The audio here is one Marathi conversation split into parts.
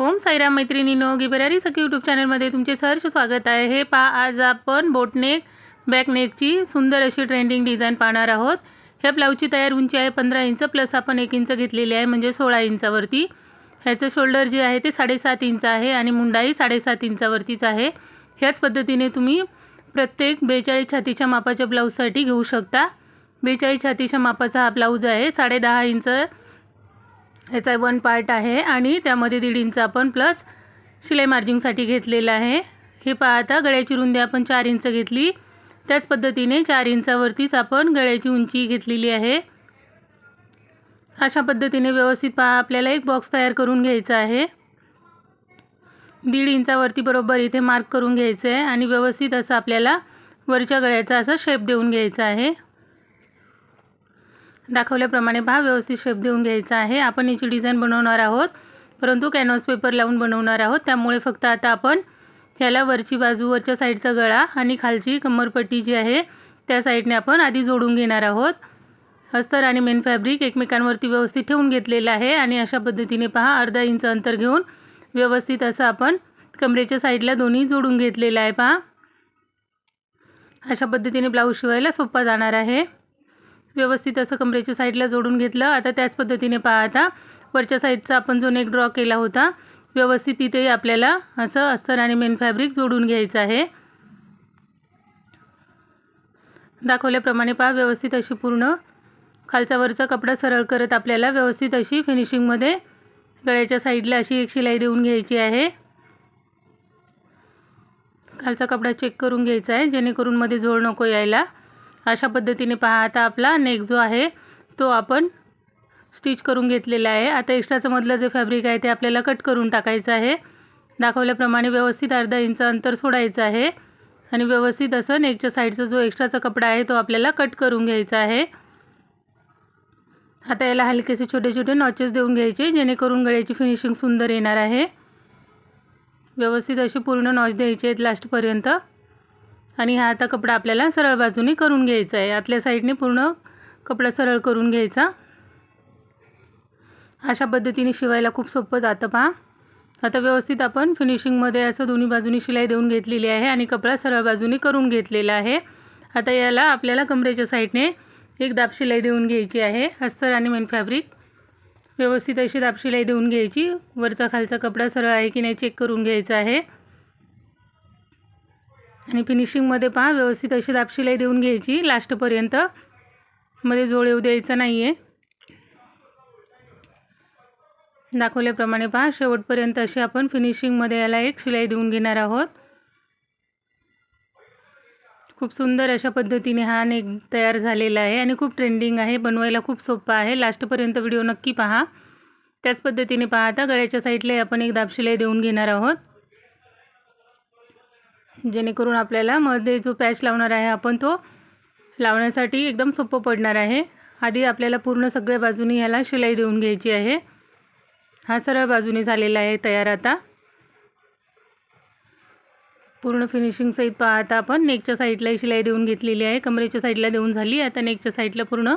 ओम साईराम मैत्रिणींनो, गिबरारी सखी यूट्यूब चॅनलमध्ये तुमचे सहर्ष स्वागत आहे। हे पहा, आज आपण बोटनेक बॅकनेकची सुंदर अशी ट्रेंडिंग डिझाइन पाहणार आहोत। ह्या ब्लाऊजची तयार उंची आहे 15 इंच प्लस आपण 1 इंच घेतलेली आहे, म्हणजे 16 इंचावरती। ह्याचं शोल्डर जे आहे ते 7.5 इंच आहे आणि मुंडाई 7.5 इंचावरतीच आहे। ह्याच पद्धतीने तुम्ही प्रत्येक 42 छातीच्या मापाच्या ब्लाऊजसाठी घेऊ शकता। 42 छातीच्या मापाचा हा ब्लाऊज आहे। 10.5 इंच ह्याचा 1 पार्ट आहे आणि त्यामध्ये 1.5 इंच आपण प्लस शिलाई मार्जिंगसाठी घेतलेला आहे। हे पहा, आता गळ्याची रुंदी आपण 4 इंच घेतली, त्याच पद्धतीने 4 इंचावरतीच आपण गळ्याची उंची घेतलेली आहे। अशा पद्धतीने व्यवस्थित पहा, आपल्याला एक बॉक्स तयार करून घ्यायचा आहे। 1.5 इंचावरती बरोबर इथे मार्क करून घ्यायचं आहे आणि व्यवस्थित असं आपल्याला वरच्या गळ्याचा असा शेप देऊन घ्यायचा आहे। दाखवल्याप्रमाणे पहा, व्यवस्थित शेप देऊन घ्यायचा आहे। आपण याची डिझाइन बनवणार आहोत, परंतु कॅनव्हास पेपर लावून बनवणार आहोत, त्यामुळे फक्त आता आपण ह्याला वरची बाजू, वरच्या साईडचा गळा आणि खालची कमरपट्टी जी आहे त्या साईडने आपण आधी जोडून घेणार आहोत। अस्तर आणि मेन फॅब्रिक एकमेकांवरती व्यवस्थित ठेवून घेतलेलं आहे आणि अशा पद्धतीने पहा, अर्धा इंच अंतर घेऊन व्यवस्थित असं आपण कमरेच्या साईडला दोन्ही जोडून घेतलेलं आहे। पहा, अशा पद्धतीने ब्लाऊज शिवायला सोपा जाणार आहे। व्यवस्थित असं कमरेच्या साईडला जोडून घेतलं। आता त्याच पद्धतीने पहा, आता वरच्या साईडचा आपण जो नेक ड्रॉ केला होता व्यवस्थित तिथे आपल्याला असं अस्तर आणि मेन फॅब्रिक जोडून घ्यायचं आहे। दाखवल्याप्रमाणे पहा, व्यवस्थित अशी पूर्ण खालचा वरचा कपडा सरळ करत आपल्याला व्यवस्थित अशी फिनिशिंगमध्ये गळ्याच्या साईडला अशी एक शिलाई देऊन घ्यायची आहे। खालचा कपडा चेक करून घ्यायचा आहे, जेणेकरून मध्ये जोड नको यायला। अशा पद्धतीने पहा, आता आपला नेक जो आहे तो आपण स्टिच करून घेतलेला आहे। आता एक्स्ट्राचं मधलं जे फॅब्रिक आहे ते आपल्याला कट करून टाकायचं आहे। दाखवल्याप्रमाणे व्यवस्थित अर्धा इंच अंतर सोडायचं आहे आणि व्यवस्थित असं नेकच्या साईडचा जो एक्स्ट्राचा कपडा आहे तो आपल्याला कट करून घ्यायचा आहे। आता याला हलकेसे छोटे छोटे नॉचेस देऊन घ्यायचे, जेणेकरून गळ्याची फिनिशिंग सुंदर येणार आहे। व्यवस्थित अशी पूर्ण नॉच द्यायचे आहेत लास्टपर्यंत आणि हा आता कपडा आपल्याला सरळ बाजूने करून घ्यायचा आहे। आतल्या साईडने पूर्ण कपडा सरळ करून घ्यायचा। अशा पद्धतीने शिवायला खूप सोपं जातं। पहा, आता व्यवस्थित आपण फिनिशिंगमध्ये असं दोन्ही बाजूनी शिलाई देऊन घेतलेली आहे आणि कपडा सरळ बाजूने करून घेतलेला आहे। आता याला आपल्याला कमरेच्या साईडने एक दाब शिलाई देऊन घ्यायची आहे। अस्तर आणि मेन फॅब्रिक व्यवस्थित अशी दाब शिलाई देऊन घ्यायची। वरचा खालचा कपडा सरळ आहे की नाही चेक करून घ्यायचा आहे आणि पहा, व्यवस्थित अशी दाब शिलाई देऊन घ्यायची लास्टपर्यंत, मध्ये जोड येऊ द्यायचा नाही आहे। दाखवल्याप्रमाणे पहा, शेवटपर्यंत अशी आपण फिनिशिंगमध्ये याला एक शिलाई देऊन घेणार आहोत। खूप सुंदर अशा पद्धतीने हा नेक तयार झालेला आहे आणि खूप ट्रेंडिंग आहे, बनवायला खूप सोपा आहे। लास्टपर्यंत व्हिडिओ नक्की पहा। त्याच पद्धतीने पहा, आता गळ्याच्या साईडला आपण एक दाब शिलाई देऊन घेणार आहोत, जेणेकरून आपल्याला मध्ये जो पॅच लावणार आहे आपण तो लावण्यासाठी एकदम सोपं पडणार आहे। आधी आपल्याला पूर्ण सगळ्या बाजूनी याला शिलाई देऊन घ्यायची आहे। हा सरळ बाजूने झालेला आहे तयार। आता पूर्ण फिनिशिंग सहित पहा, आता आपण नेकच्या साईडला शिलाई देऊन घेतलेली आहे, कमरेच्या साईडला देऊन झाली। आता नेकच्या साईडला पूर्ण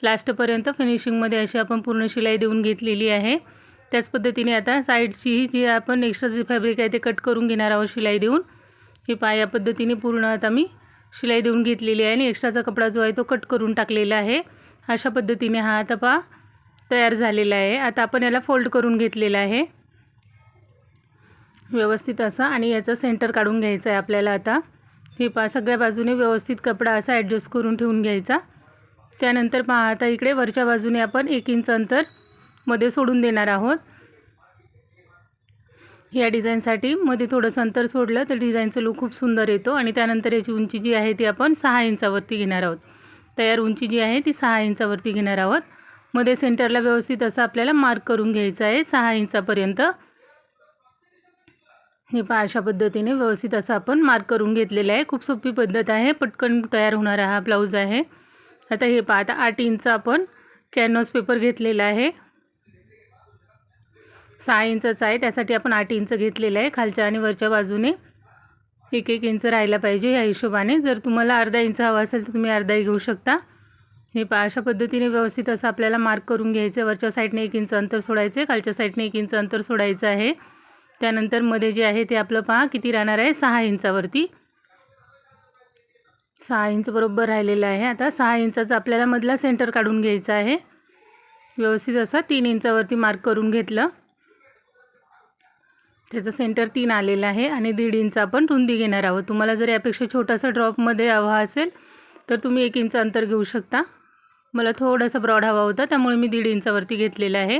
लास्टपर्यंत फिनिशिंगमध्ये अशी आपण पूर्ण शिलाई देऊन घेतलेली आहे। त्याच पद्धतीने आता साईडची जी आपण एक्स्ट्रा जे फॅब्रिक आहे ते कट करून घेणार आहोत शिलाई देऊन। हे पहा, या पद्धतीने पूर्ण आता मी शिलाई देऊन घेतलेली आहे आणि एक्स्ट्राचा कपडा जो आहे तो कट करून टाकलेला आहे। अशा पद्धतीने हा आता पहा तयार झालेला आहे। आता आपण याला फोल्ड करून घेतलेला आहे व्यवस्थित असा आणि याचा सेंटर काढून घ्यायचा आहे आपल्याला। आता हे पहा, सगळ्या बाजूने व्यवस्थित कपडा असा ॲडजस्ट करून ठेवून घ्यायचा। त्यानंतर पहा, आता इकडे वरच्या बाजूने आपण 1 इंच अंतर मध्ये सोडून देणार आहोत। या डिझाईनसाठी मध्ये थोडंसं अंतर सोडलं तर डिझाईनचा लुक खूप सुंदर येतो आणि त्यानंतर याची उंची जी आहे ती आपण 6 इंचावरती घेणार आहोत। तयार उंची जी आहे ती 6 इंचावरती घेणार आहोत। मध्ये सेंटरला व्यवस्थित असं आपल्याला मार्क करून घ्यायचं आहे 6 इंचापर्यंत। हे पहा, अशा पद्धतीने व्यवस्थित असं आपण मार्क करून घेतलेलं आहे। खूप सोपी पद्धत आहे, पटकन तयार होणारा हा ब्लाऊज आहे। आता हे पहा, आता 8 इंच आपण कॅनव्हास पेपर घेतलेला आहे। 6 इंचचा आहे, त्यासाठी आपण 8 इंच घेतलेलं आहे। खालच्या आणि वरच्या बाजूने 1-1 इंच राहायला पाहिजे या हिशोबाने। जर तुम्हाला अर्धा इंच हवा असेल तर तुम्ही अर्धाही घेऊ शकता। हे पहा, अशा पद्धतीने व्यवस्थित असं आपल्याला मार्क करून घ्यायचं। वरच्या साईडने 1 इंच अंतर सोडायचे, खालच्या साईडने 1 इंच अंतर सोडायचं आहे। त्यानंतर मध्ये जे आहे ते आपलं पहा किती राहणार आहे 6 इंचावरती. 6 इंच बरोबर राहिलेलं आहे. आता 6 इंचाचा आपल्याला मधला सेंटर काढून घ्यायचा आहे. व्यवस्थित असं 3 इंचावरती मार्क करून घेतलं. त्याचं सेंटर 3 आलेलं आहे आणि 1.5 इंच आपण रुंदी घेणार आहोत. तुम्हाला जर यापेक्षा छोटासा ड्रॉपमध्ये हवा असेल तर तुम्ही 1 इंच अंतर घेऊ शकता. मला थोडासा ब्रॉड हवा होता त्यामुळे मी 1.5 इंचावरती घेतलेला आहे.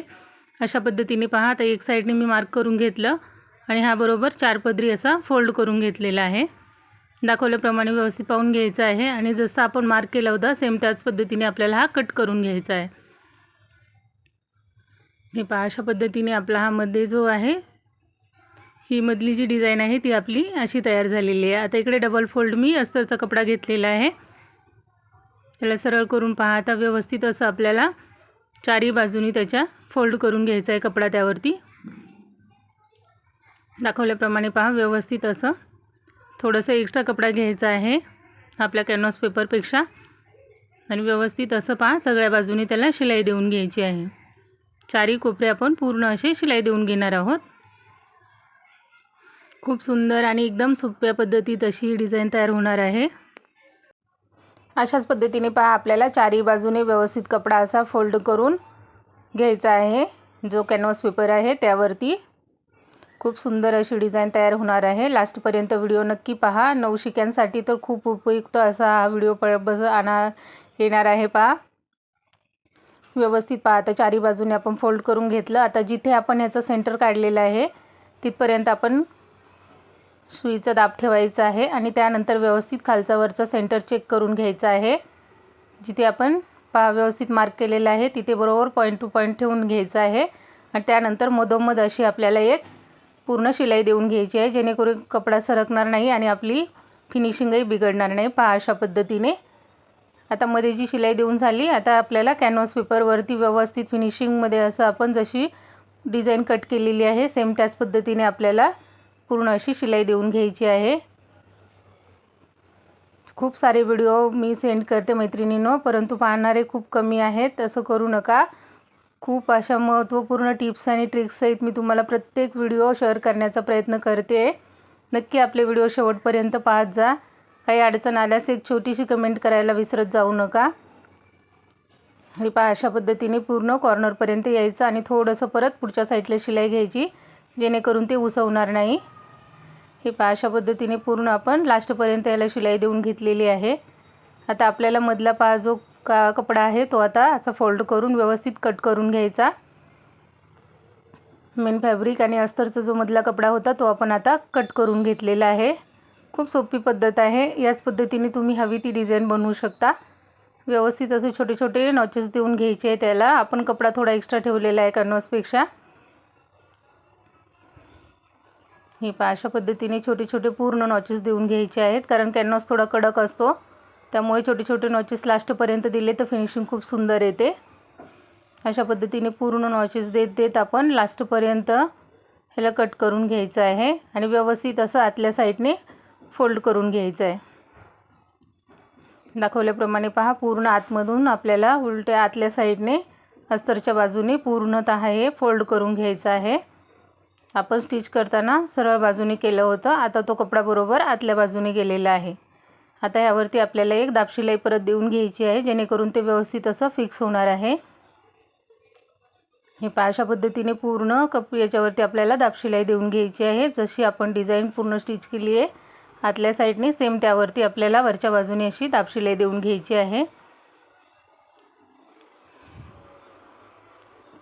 अशा पद्धतीने पहा आता एक साईडने मी मार्क करून घेतलं आणि हा बरोबर 4 पदरी असा फोल्ड करून घेतलेला आहे. दाखवल्याप्रमाणे व्यवस्थित पाहून घ्यायचं आहे आणि जसं आपण मार्क केला होता सेम त्याच पद्धतीने आपल्याला हा कट करून घ्यायचा आहे. हे पहा अशा पद्धतीने आपला हा मध्ये जो आहे ही मधली जी डिझाईन आहे ती आपली अशी तयार झालेली आहे. आता इकडे डबल फोल्ड मी अस्तरचा कपडा घेतलेला आहे. त्याला सरळ करून पहा आता व्यवस्थित असं आपल्याला चारही बाजूनी त्याच्या फोल्ड करून घ्यायचा आहे कपडा. त्यावरती दाखवल्याप्रमाणे पहा व्यवस्थित असं थोडंसं एक्स्ट्रा कपडा घ्यायचा आहे आपल्या कॅनव्हास पेपरपेक्षा आणि व्यवस्थित असं पहा सगळ्या बाजूनी त्याला शिलाई देऊन घ्यायची आहे. चारही कोपरे आपण पूर्ण असे शिलाई देऊन घेणार आहोत. खूप सुंदर आणि एकदम सोप्या पद्धतीत अशी ही डिझाईन तयार होणार आहे. अशाच पद्धतीने पहा आपल्याला चारही बाजूने व्यवस्थित कपडा असा फोल्ड करून घ्यायचा आहे. जो कॅनव्हास पेपर आहे त्यावरती खूप सुंदर अशी डिझाईन तयार होणार आहे. लास्टपर्यंत व्हिडिओ नक्की पहा. नवशिक्यांसाठी तर खूप उपयुक्त असा हा व्हिडिओ येणार आहे. पहा व्यवस्थित पहा आता चारही बाजूने आपण फोल्ड करून घेतलं. आता जिथे आपण याचं सेंटर काढलेलं आहे तिथपर्यंत आपण सुईचा दाब ठेवायचा आहे आणि त्यानंतर व्यवस्थित खालचा वरचा सेंटर चेक करून घ्यायचा आहे. जिथे आपण पहा व्यवस्थित मार्क केलेला आहे तिथे बरोबर पॉईंट टू पॉईंट ठेवून घ्यायचं आहे आणि त्यानंतर मधोमध अशी आपल्याला एक पूर्ण शिलाई देऊन घ्यायची आहे जेणेकरून कपडा सरकणार नाही आणि आपली फिनिशिंगही बिघडणार नाही. पहा अशा पद्धतीने आता मध्ये जी शिलाई देऊन झाली. आता आपल्याला कॅनव्हास पेपरवरती व्यवस्थित फिनिशिंगमध्ये असं आपण जशी डिझाईन कट केलेली आहे सेम त्याच पद्धतीने आपल्याला पूर्ण अशी शिलाई देऊन घ्यायची आहे. खूप सारे व्हिडिओ मी सेंड करते मैत्रिणींनो, परंतु पाहणारे खूप कमी आहेत. असं करू नका. खूप अशा महत्त्वपूर्ण टिप्स आणि ट्रिक्ससहित मी तुम्हाला प्रत्येक व्हिडिओ शेअर करण्याचा प्रयत्न करते. नक्की आपले व्हिडिओ शेवटपर्यंत पाहत जा. काही अडचण आल्यास एक छोटीशी कमेंट करायला विसरत जाऊ नका. हे पहा अशा पद्धतीने पूर्ण कॉर्नरपर्यंत यायचं आणि थोडंसं परत पुढच्या साईडला शिलाई घ्यायची जेणेकरून ते उसवणार नाही. हे पहा अशा पद्धतीने पूर्ण आपण लास्टपर्यंत याला शिलाई देऊन घेतलेली आहे. आता आपल्याला मधला पहा जो कपडा आहे तो आता असा फोल्ड करून व्यवस्थित कट करून घ्यायचा. मेन फॅब्रिक आणि अस्तरचा जो मधला कपडा होता तो आपण आता कट करून घेतलेला आहे. खूप सोपी पद्धत आहे. याच पद्धतीने तुम्ही हवी ती डिझाईन बनवू शकता. व्यवस्थित असे छोटे छोटे नॉचेस देऊन घ्यायचे आहे. त्याला आपण कपडा थोडा एक्स्ट्रा ठेवलेला आहे कॅनव्हासपेक्षा. हे पहा अशा पद्धतीने छोटे छोटे पूर्ण नॉचेस देऊन घ्यायचे आहेत कारण कॅनव्हास थोडा कडक असतो त्यामुळे छोटे छोटे नॉचेस लास्टपर्यंत दिले तर फिनिशिंग खूप सुंदर येते. अशा पद्धतीने पूर्ण नॉचेस देत देत आपण लास्टपर्यंत ह्याला कट करून घ्यायचं आहे आणि व्यवस्थित असं आतल्या साईडने फोल्ड करून घ्यायचं आहे. दाखवल्याप्रमाणे पहा पूर्ण आतमधून आपल्याला उलट्या आतल्या साईडने अस्तरच्या बाजूने पूर्णतः हे फोल्ड करून घ्यायचं आहे. आपण स्टिच करताना सरळ बाजूने केलं होतं. आता तो कपडा बरोबर आतल्या बाजूने गेलेला आहे. आता यावरती आपल्याला एक दाबशिलाई परत देऊन घ्यायची आहे जेणेकरून ते व्यवस्थित असं फिक्स होणार आहे. हे पहा अशा पद्धतीने पूर्ण याच्यावरती आपल्याला दाबशिलाई देऊन घ्यायची आहे. जशी आपण डिझाईन पूर्ण स्टिच केली आहे आतल्या साईडने सेम त्यावरती आपल्याला वरच्या बाजूने अशी दाबशिलाई देऊन घ्यायची आहे.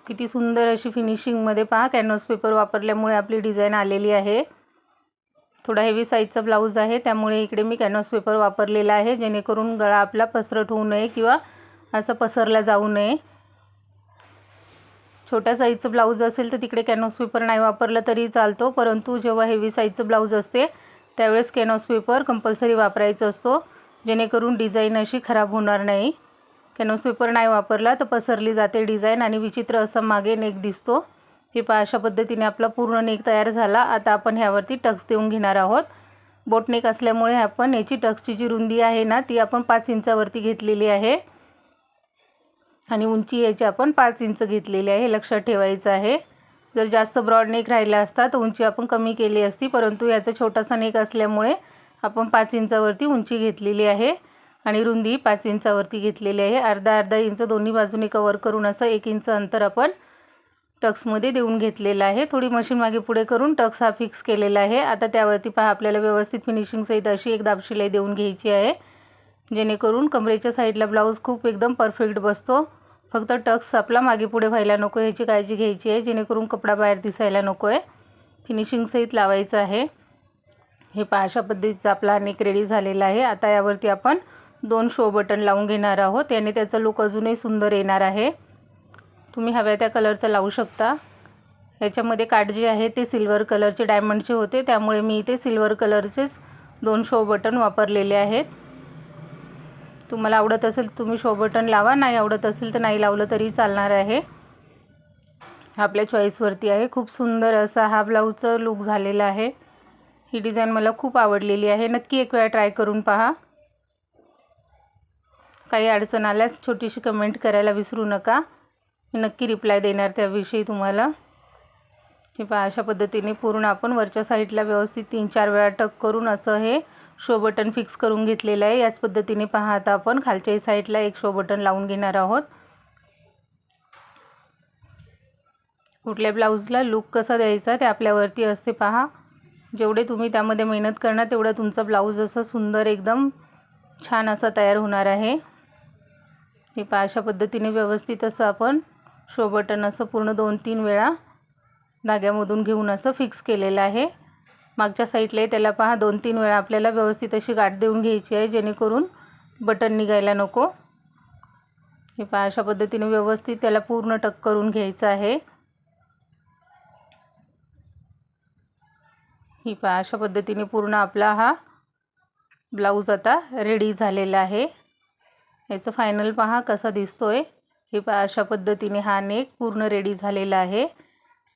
किती सुंदर अशी फिनिशिंगमध्ये पहा कॅनव्हास पेपर वापरल्यामुळे आपली डिझाईन आलेली आहे. थोडा हेवी साईजचा ब्लाऊज आहे त्यामुळे इकडे मी कॅनव्हास पेपर वापरलेला आहे जेणेकरून गळा आपला पसरट होऊ नये किंवा असं पसरला जाऊ नये. छोट्या साईजचं ब्लाऊज असेल तर तिकडे कॅनव्हास पेपर नाही वापरलं तरी चालतो, परंतु जेव्हा हेवी साईजचं ब्लाऊज असते त्यावेळेस कॅनव्हास पेपर कंपल्सरी वापरायचा असतो जेणेकरून डिझाईन अशी खराब होणार नाही. कॅनव्हास पेपर नाही वापरला तर पसरली जाते डिझाईन आणि विचित्र असा मागे नेक दिसतो. हे पहा अशा पद्धतीने आपला पूर्ण नेक तयार झाला. आता आपण ह्यावरती टक्स देऊन घेणार आहोत. बोटनेक असल्यामुळे आपण याची टक्सची जी रुंदी आहे ना ती आपण 5 इंचावरती घेतलेली आहे आणि उंची याची आपण 5 इंच घेतलेली आहे. हे लक्षात ठेवायचं आहे. जर जास्त ब्रॉड नेक राहिला असता तर उंची आपण कमी केली असती, परंतु याचा छोटासा नेक असल्यामुळे आपण 5 इंचावरती उंची घेतलेली आहे आणि रुंदी 5 इंचावरती घेतलेली आहे. अर्धा इंच दोन्ही बाजूने कवर करून असं 1 इंच अंतर आपण टक्समध्ये देऊन घेतलेलं आहे. थोडी मशीन मागे पुढे करून टक्स हा फिक्स केलेला आहे. आता त्यावरती पहा आपल्याला व्यवस्थित फिनिशिंग सहित अशी एक दाब शिलाई देऊन घ्यायची आहे, जेणेकरून कमरेच्या साईडला ब्लाऊज खूप एकदम परफेक्ट बसतो. फक्त टक्स आपला मागे पुढे व्हायला नको ह्याची काळजी घ्यायची आहे, जेणेकरून कपडा बाहेर दिसायला नको आहे. फिनिशिंग सहित लावायचं आहे. हे पहा अशा पद्धतीचा आपला नेक रेडी झालेला आहे. आता यावरती आपण 2 शो बटन लावून घेणार आहोत, याने त्याचा लुक अजूनही सुंदर येणार आहे. तुम्ही हव्या त्या कलरचं लावू शकता. याच्यामध्ये काठ जे आहे ते सिल्वर कलरचे डायमंडचे होते, त्यामुळे मी इथे सिल्वर कलरचेच 2 शो बटन वापरलेले आहेत. तुम्हाला आवडत असेल तुम्ही शो बटन लावा, नाही आवडत असेल तर नाही लावलं तरी चालणार आहे. आपल्या चॉईसवरती आहे. खूप सुंदर असा हा ब्लाऊजचा लुक झालेला आहे. ही डिझाईन मला खूप आवडलेली आहे. नक्की एक वेळा ट्राय करून पहा. काही अडचण आल्यास छोटीशी कमेंट करायला विसरू नका, मी नक्की रिप्लाय देणार त्याविषयी तुम्हाला. हे पहा अशा पद्धतीने पूर्ण आपण वरच्या साईडला व्यवस्थित 3-4 वेळा टक करून असं हे शो बटन फिक्स करून घेतलेलं आहे. याच पद्धतीने पहा आता आपण खालच्या साईडला एक शो बटन लावून घेणार आहोत. कुठल्या ब्लाऊजला लुक कसा द्यायचा ते आपल्यावरती असते. पहा जेवढे तुम्ही त्यामध्ये मेहनत करणार तेवढा तुमचा ब्लाऊज असं सुंदर एकदम छान असा तयार होणार आहे. हे पहा अशा पद्धतीने व्यवस्थित असं आपण शो बटन असं पूर्ण 2-3 वेळा धाग्यामधून घेऊन असं फिक्स केलेलं आहे. मागच्या साईडला त्याला पहा 2-3 वेळा आपल्याला व्यवस्थित अशी गाठ देऊन घ्यायची आहे, जेणेकरून बटन निघायला नको. हे पहा अशा पद्धतीने व्यवस्थित त्याला पूर्ण टक करून घ्यायचं आहे. ही पहा अशा पद्धतीने पूर्ण आपला हा ब्लाऊज आता रेडी झालेला आहे. याचं फायनल पहा कसा दिसतोय. हे पहा अशा पद्धतीने हा नेक पूर्ण रेडी झालेला आहे.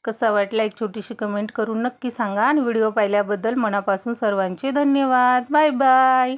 कसा वाटला एक छोटीशी कमेंट करून नक्की सांगा आणि व्हिडिओ पाहिल्याबद्दल मनापासून सर्वांचे धन्यवाद. Bye bye.